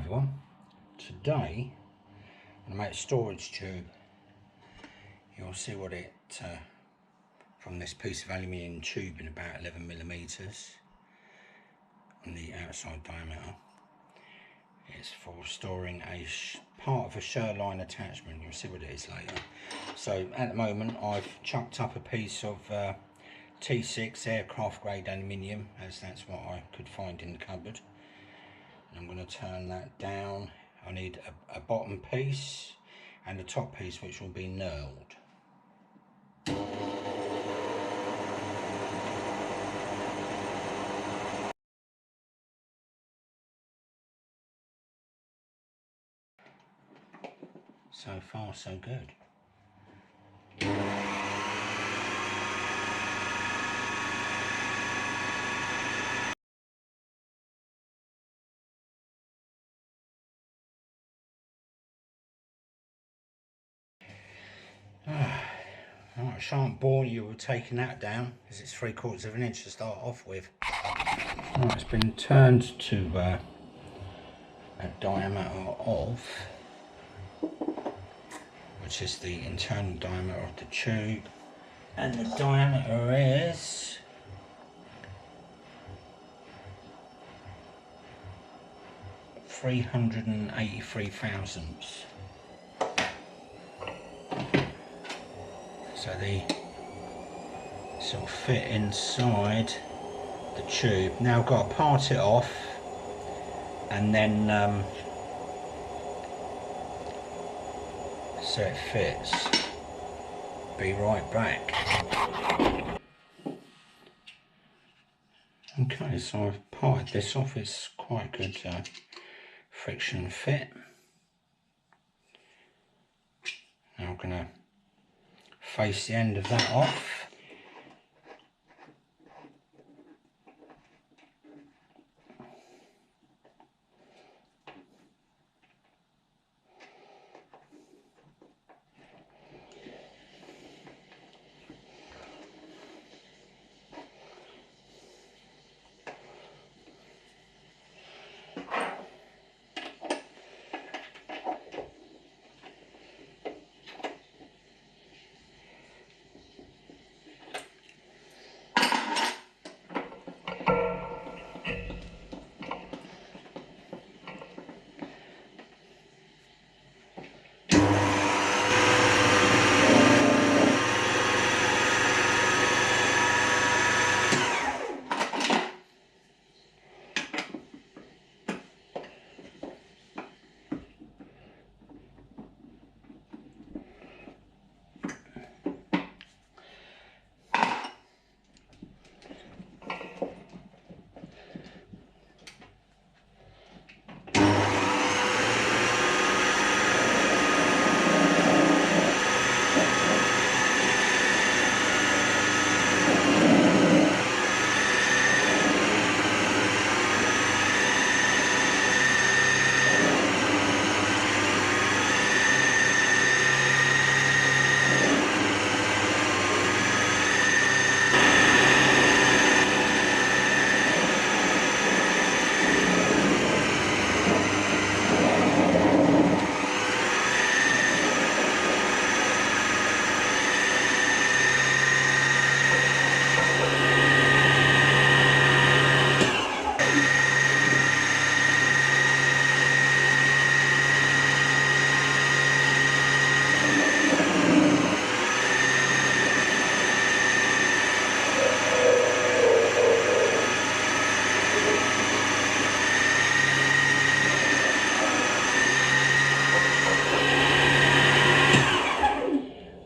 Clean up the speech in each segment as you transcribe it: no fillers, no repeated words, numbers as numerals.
everyone, today I'm going to make a storage tube. You'll see what it, from this piece of aluminium tube in about 11mm on the outside diameter. It's for storing a part of a Sherline attachment. You'll see what it is later. So at the moment I've chucked up a piece of T6 aircraft grade aluminium, as that's what I could find in the cupboard. I'm going to turn that down. I need a bottom piece and a top piece which will be knurled. So far so good. Right, I shan't bore you with taking that down, because it's 3/4 of an inch to start off with. Right, it's been turned to a diameter of, which is the internal diameter of the tube, and the diameter is 383 thousandths. So this will fit inside the tube. Now I've got to part it off and then so it fits. Be right back. Okay, so I've parted this off. It's quite good friction fit. Now I'm going to face the end of that off.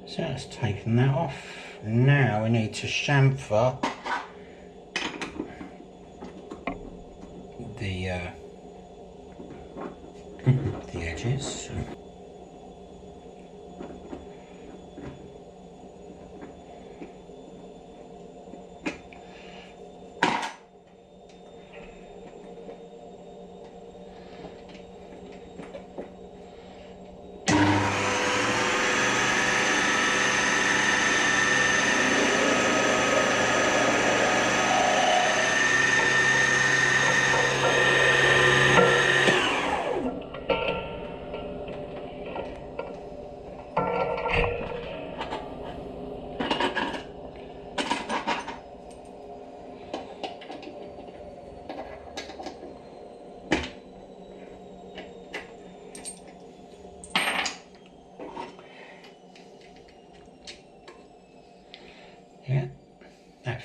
So that's taken that off. Now we need to chamfer the edges.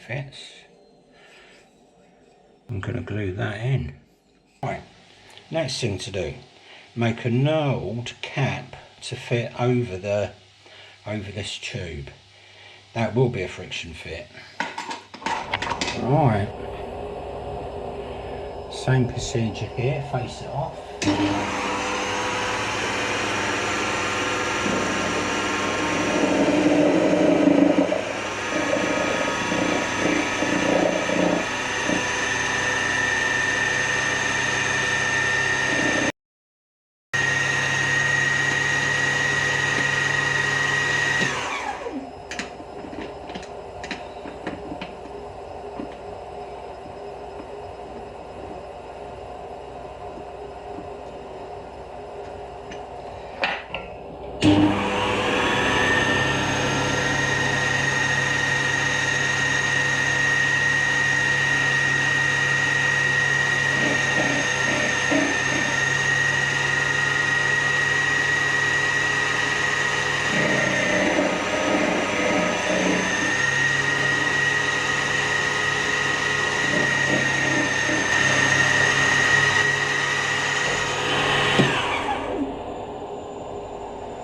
fits. I'm going to glue that in. Right, next thing to do, make a knurled cap to fit over this tube. That will be a friction fit. Right, same procedure here, face it off.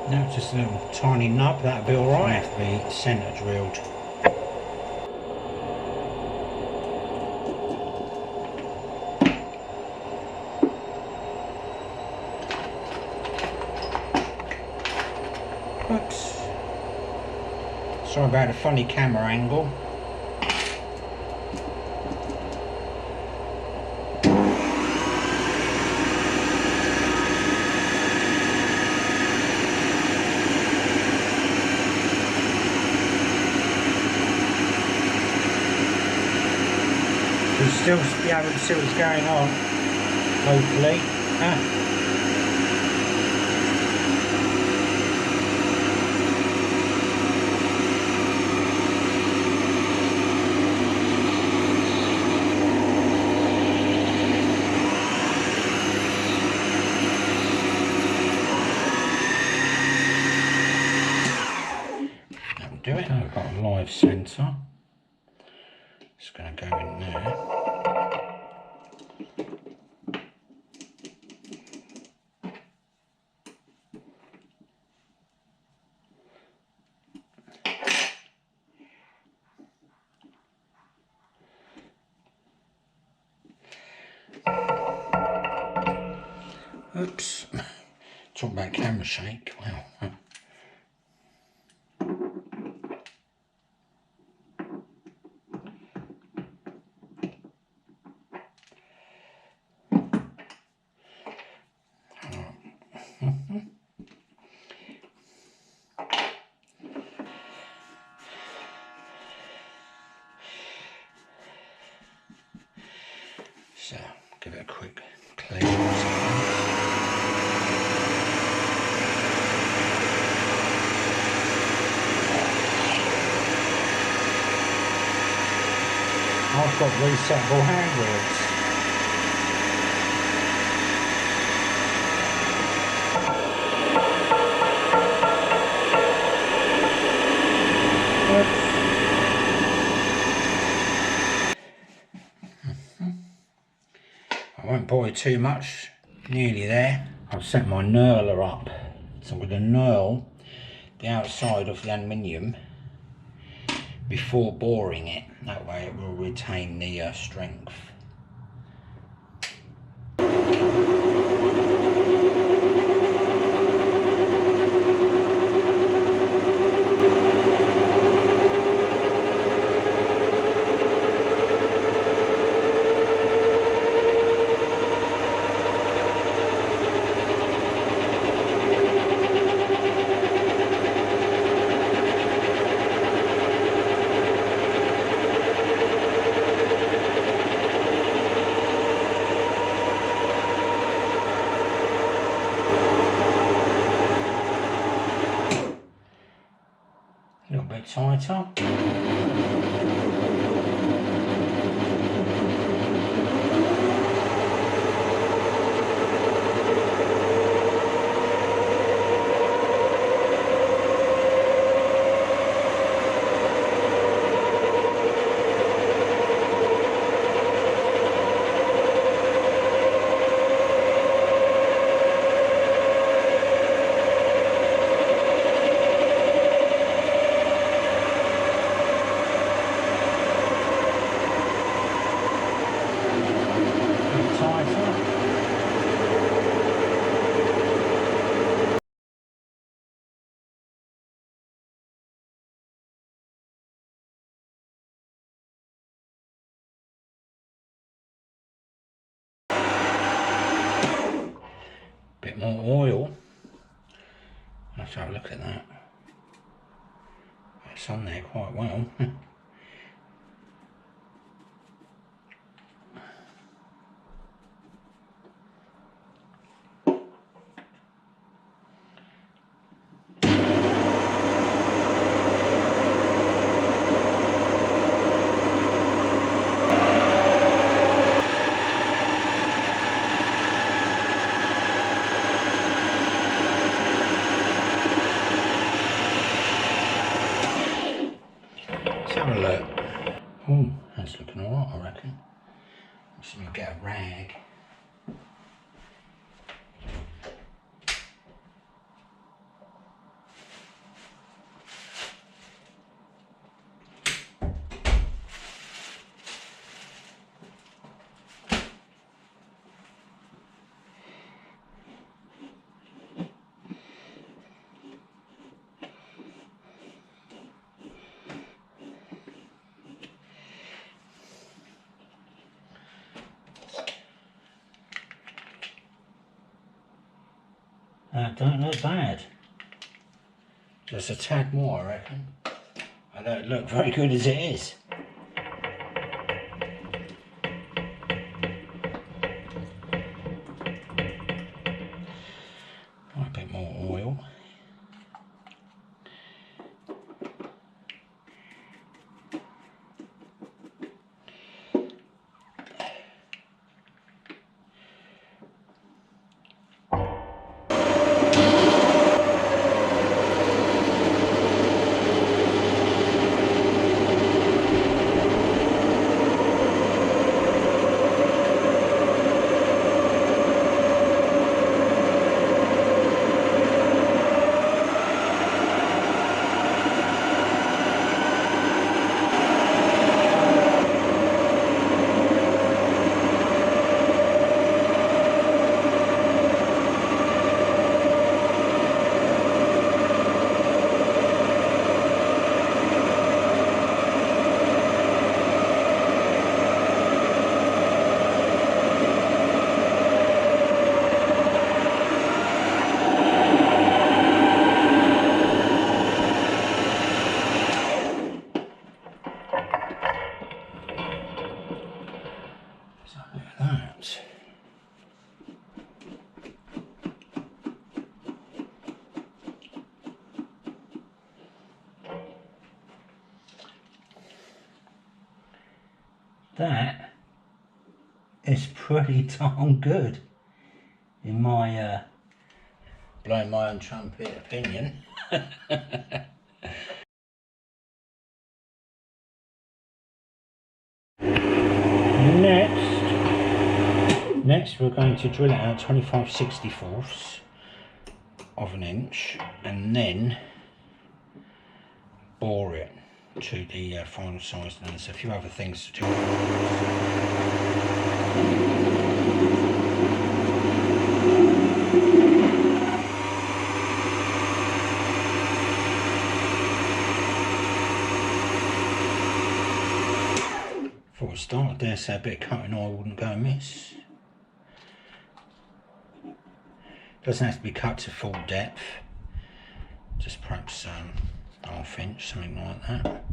Now just a little tiny nub, that'll be alright. Have to be centre drilled. Oops. Sorry about the funny camera angle. You'll still be able to see what's going on, hopefully. That'll do it. I've got a live centre. It's going to go in there. Oops. Talk about camera shake. Wow. So, give it a quick clean. I've got resettable handwheels. I won't bore you too much, nearly there. I've set my knurler up, so I'm going to knurl the outside of the aluminium before boring it. That way it will retain the strength. A little bit tighter. bit more oil. Let's have a look at that. It's on there quite well. Let's have a look. Oh, that's looking alright, I reckon. Just gonna get a rag. That don't look bad. Just a tad more, I reckon. I don't look very good as it is. A bit more oil. So look at that. That is pretty darn good, in my blowing my own trumpet opinion. Next we're going to drill it out 25/64 of an inch and then bore it to the final size, and there's a few other things to do. Before we start, dare say a bit of cutting oil wouldn't go amiss. Doesn't have to be cut to full depth, just perhaps ½ inch, something like that.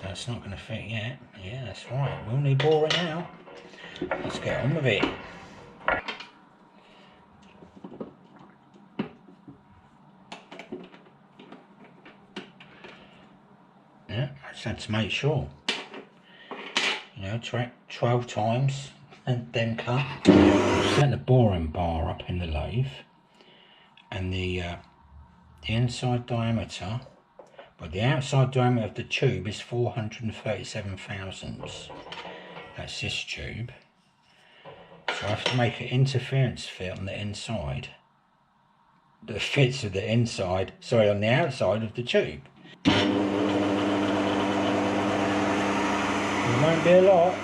That's not going to fit yet. Yeah, that's right. We'll need boring now. Let's get on with it. Just had to make sure. You know, 12 times and then cut. Set the boring bar up in the lathe, and the inside diameter, but the outside diameter of the tube is 437 thousandths. That's this tube. So I have to make an interference fit on the inside that fits with the inside, sorry, on the outside of the tube. It won't be a lot.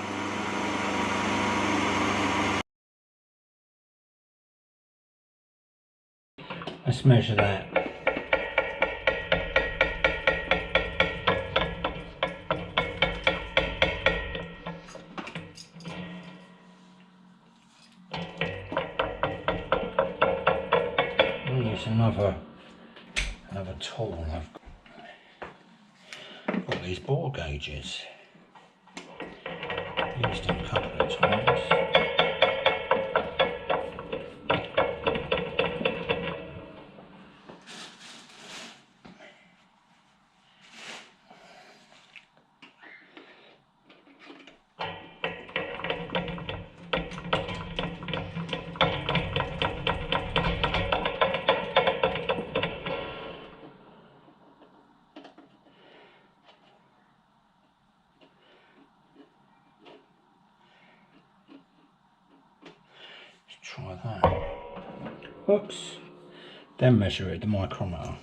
Let's measure that. We'll use another tool. I've got these bore gauges. Used them a couple of times. Try that. Oops. Then measure it with the micrometer.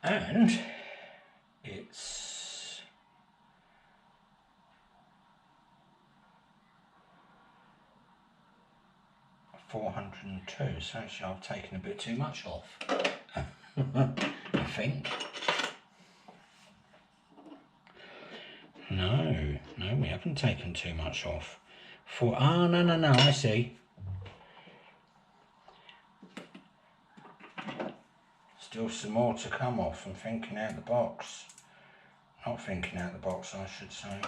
And it's 402. So actually I've taken a bit too much off. I think. No, we haven't taken too much off. No, I see. Still some more to come off. I'm thinking out the box. Not thinking out the box, I should say.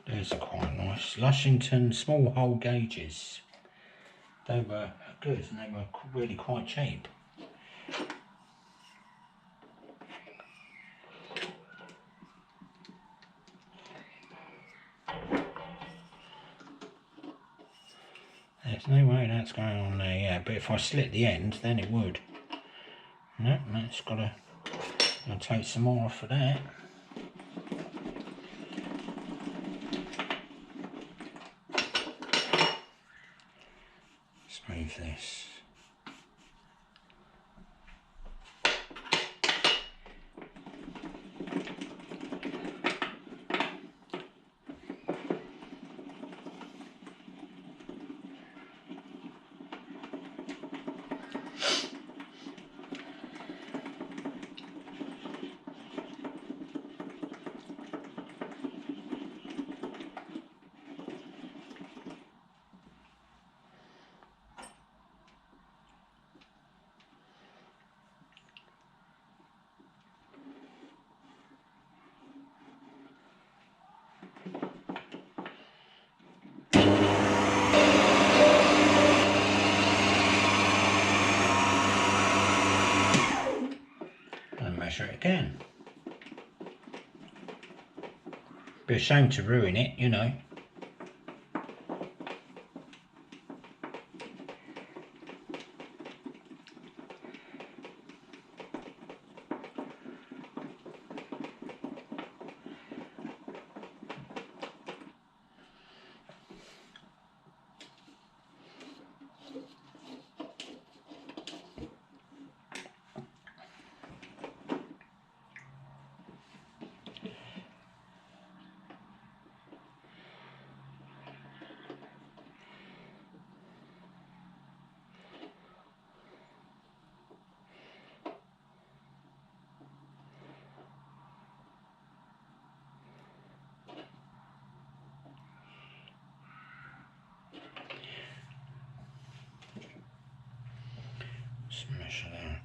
These are quite nice. Lushington small hole gauges. They were good and they were really quite cheap. There's no way that's going on there yet, but if I slit the end, then it would. No, that's gotta take some more off of that. Let's move this. Measure it again. Be a shame to ruin it, you know. Let's measure that.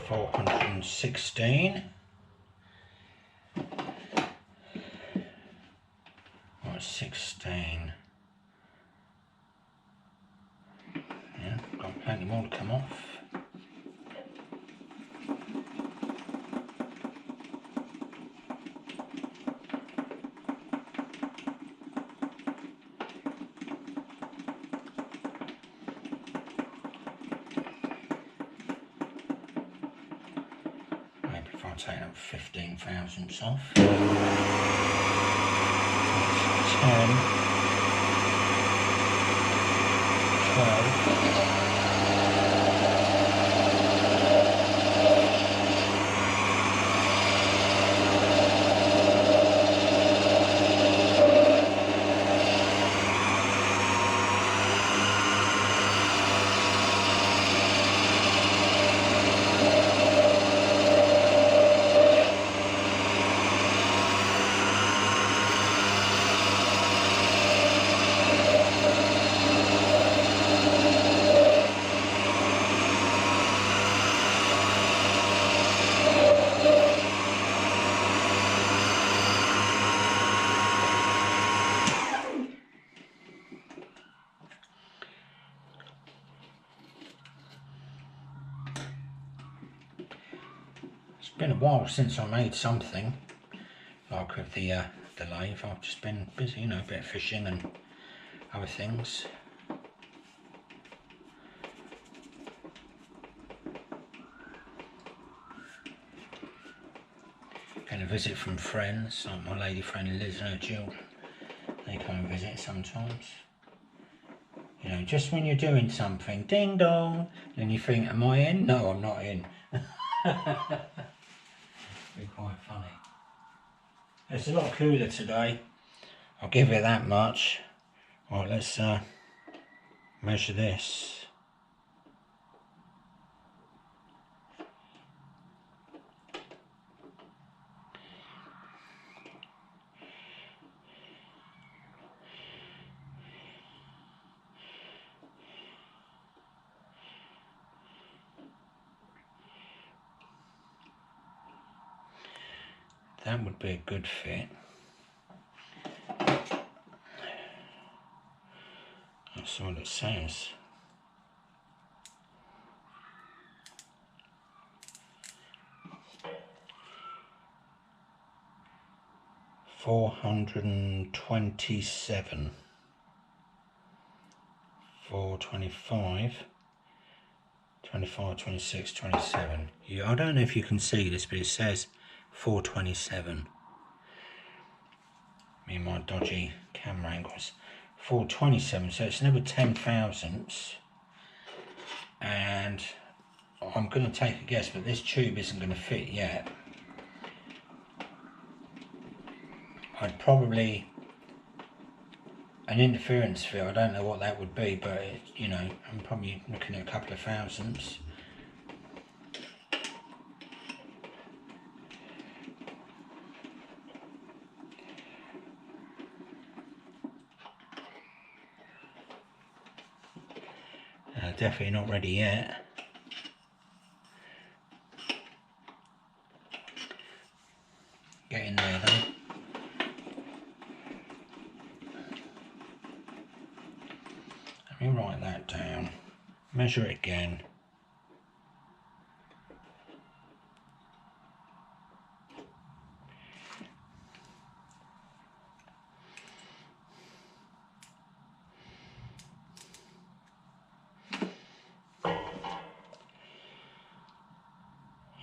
416. Right, 16. Yeah, got plenty more to come off. Maybe if I take up 15 thousandths off. 10. 12. It's been a while since I made something like with the lathe. I've just been busy, you know, a bit of fishing and other things. Getting a visit from friends, like my lady friend Liz and her children. They come and visit sometimes. You know, just when you're doing something, ding dong, and you think, am I in? No, I'm not in. Be quite funny. It's a lot cooler today, I'll give it that much. Right, let's measure this. That would be a good fit. That's what it says. $427. 425. 25, 26, 27. Yeah, I don't know if you can see this, but it says 427. Me and my dodgy camera angles. 427, so it's never 10 thousandths. And I'm going to take a guess, but this tube isn't going to fit yet. I'd probably, an interference field, I don't know what that would be, but it, you know, I'm probably looking at a couple of thousandths. Definitely not ready yet. Getting there though. Let me write that down. Measure it again.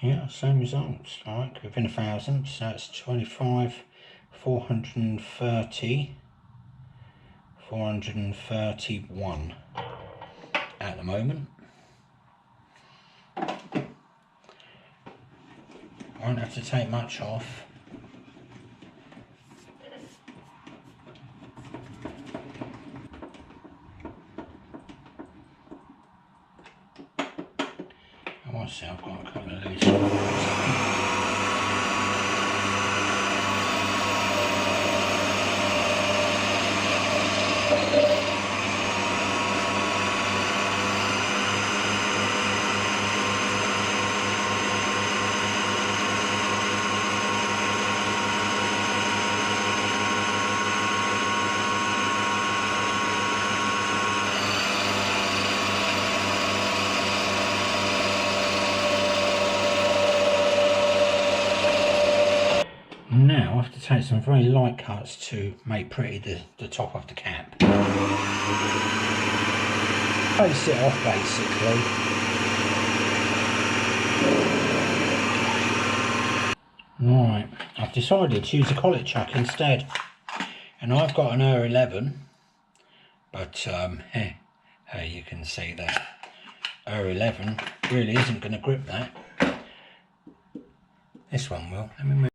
Yeah, same results, like within a thousand, so that's 25, 430, 431 at the moment. Won't have to take much off. I see, I've got a couple of loose ones. Now I have to take some very light cuts to make pretty the top of the cap. Place it off basically. Right, I've decided to use a collet chuck instead, and I've got an R11, but you can see that R11 really isn't going to grip that. This one will. Let me move.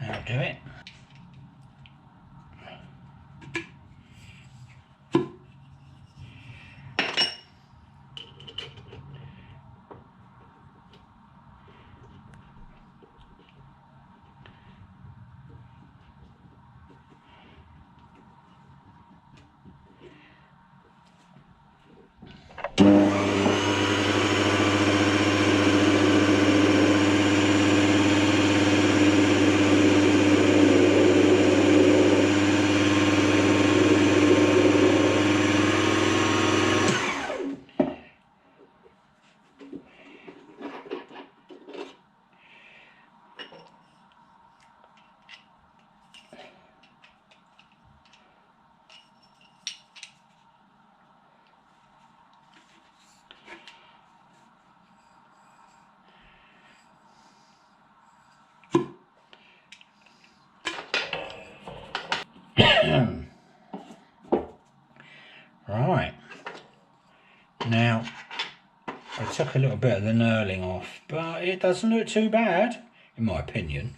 That'll do it. Right, now I took a little bit of the knurling off, but it doesn't look too bad in my opinion.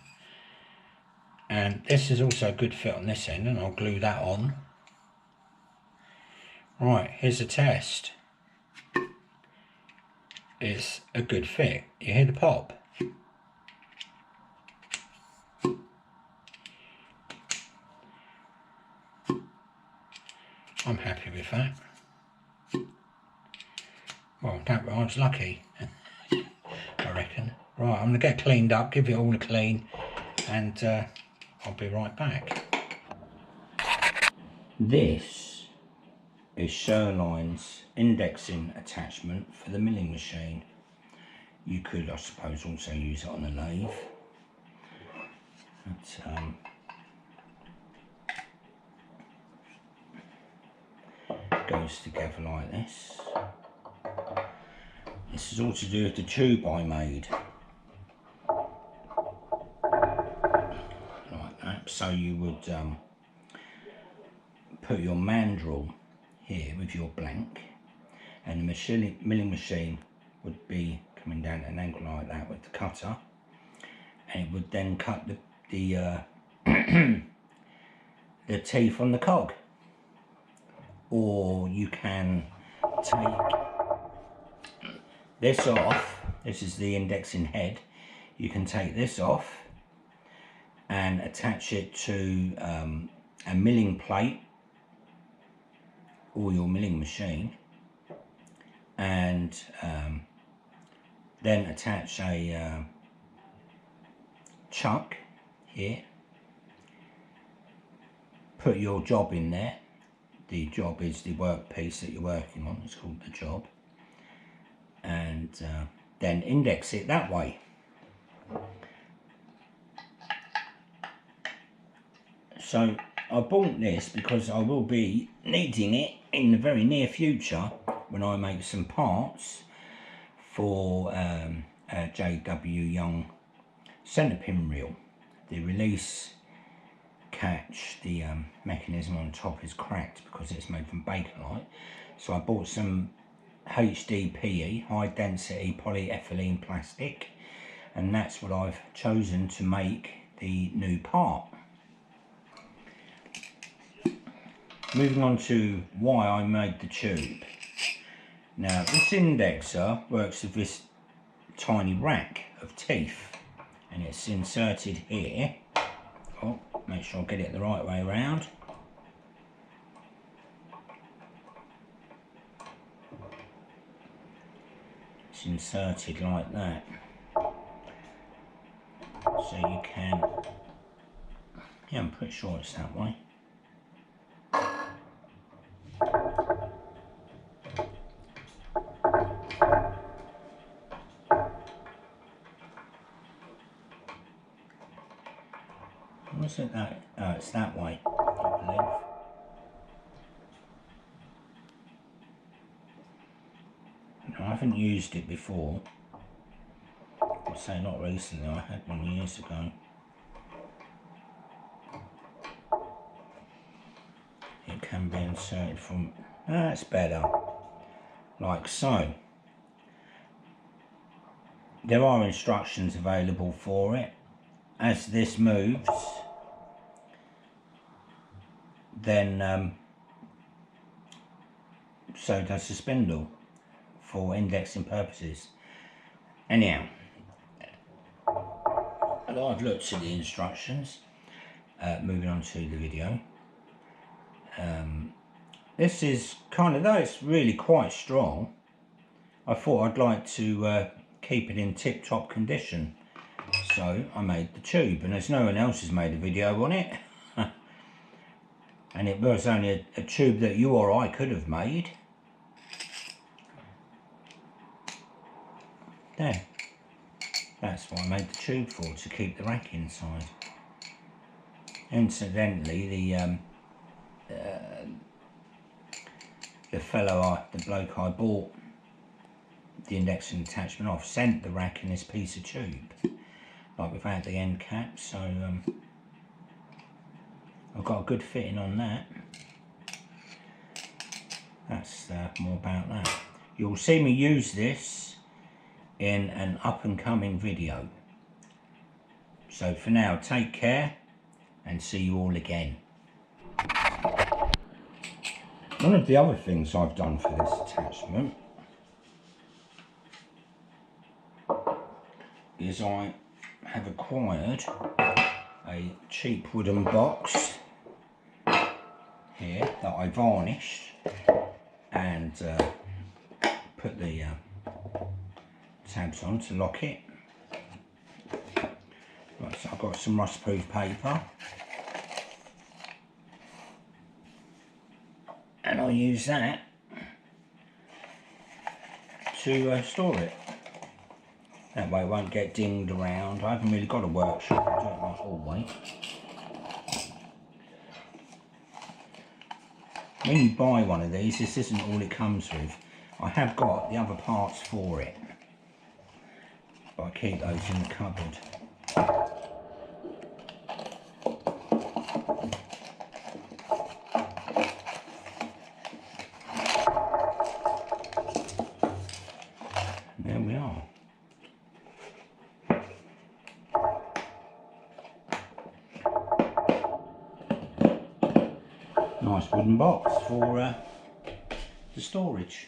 And this is also a good fit on this end, and I'll glue that on. Right, here's a test. It's a good fit. You hear the pop? I'm happy with that. Well, I was lucky, I reckon. Right, I'm going to get cleaned up, give it all a clean, and I'll be right back. This is Sherline's indexing attachment for the milling machine. You could, I suppose, also use it on a lathe. But, goes together like this. This is all to do with the tube I made. Like that. So you would put your mandrel here with your blank, and the milling machine would be coming down at an angle like that with the cutter, and it would then cut the the teeth on the cog. Or you can take this off. This is the indexing head. You can take this off and attach it to a milling plate or your milling machine, and then attach a chuck here. Put your job in there. The job is the workpiece that you're working on. It's called the job. And then index it that way. So I bought this because I will be needing it in the very near future when I make some parts for a J.W. Young centre pin reel. The release catch, the mechanism on top is cracked because it's made from Bakelite. So I bought some HDPE, high density polyethylene plastic, and that's what I've chosen to make the new part. Moving on to why I made the tube. Now this indexer works with this tiny rack of teeth, and it's inserted here. Oh, make sure I get it the right way around. It's inserted like that, so you can, yeah, I'm pretty sure it's that way. Was it that? Oh, it's that way, I believe. No, I haven't used it before. I'll say not recently, I had one years ago. It can be inserted from, that's better, like so. There are instructions available for it. As this moves, then so does the spindle for indexing purposes. Anyhow, I've looked at the instructions. Moving on to the video. This is kind of, though it's really quite strong, I thought I'd like to keep it in tip-top condition. So I made the tube, and as no one else has made a video on it, and it was only a tube that you or I could have made. There. That's what I made the tube for, to keep the rack inside. Incidentally, the bloke I bought the indexing attachment off sent the rack in this piece of tube, like without the end cap, so I've got a good fitting on that. That's more about that. You'll see me use this in an up and coming video. So for now, take care and see you all again. One of the other things I've done for this attachment is I have acquired a cheap wooden box here that I varnished and put the tabs on to lock it. Right, so I've got some rust-proof paper, and I'll use that to store it. That way it won't get dinged around. I haven't really got a workshop, I do it my hallway. When you buy one of these, this isn't all it comes with. I have got the other parts for it, but I keep those in the cupboard. There we are. Nice wooden box for the storage.